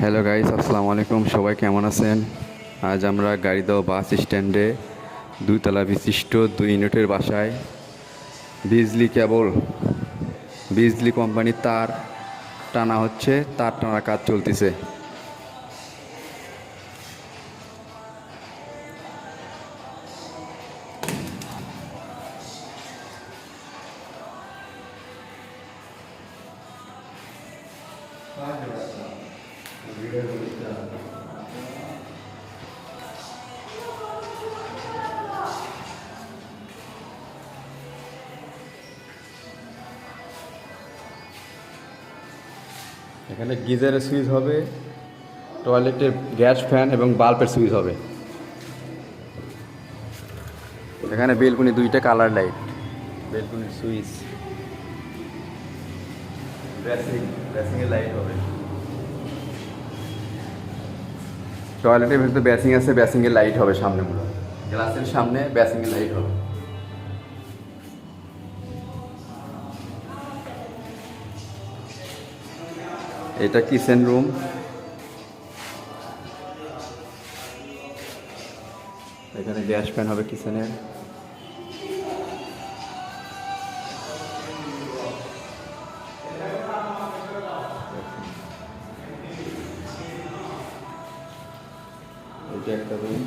Hello guys, আসসালামু আলাইকুম। সবাই কেমন আছেন? আজ আমরা গাড়িদহ বাস স্ট্যান্ডে 2 তলা বিশিষ্ট 2 ইউনিটের বাসায় বিজলি কেবল, বিজলি কোম্পানির তার টানা হচ্ছে, তার টানার কাজ চলতেছে। এখানে গিজারের সুইচ হবে, টয়লেটের গ্যাস ফ্যান এবং বাল্বের সুইচ হবে। এখানে বেলকুনি 2টা কালার লাইট, বেলকুনির সুইচ, ব্রেসিংয়ের লাইট হবে। টয়লেটের ভেতরে বেসিং আছে, বেসিংয়ের লাইট হবে সামনেগুলো, গ্লাসের সামনে বেসিংয়ের লাইট হবে। এটা কিচেন রুম। এখানে গ্যাস ফ্যান হবে কিচেনের। এটা একটা রুম।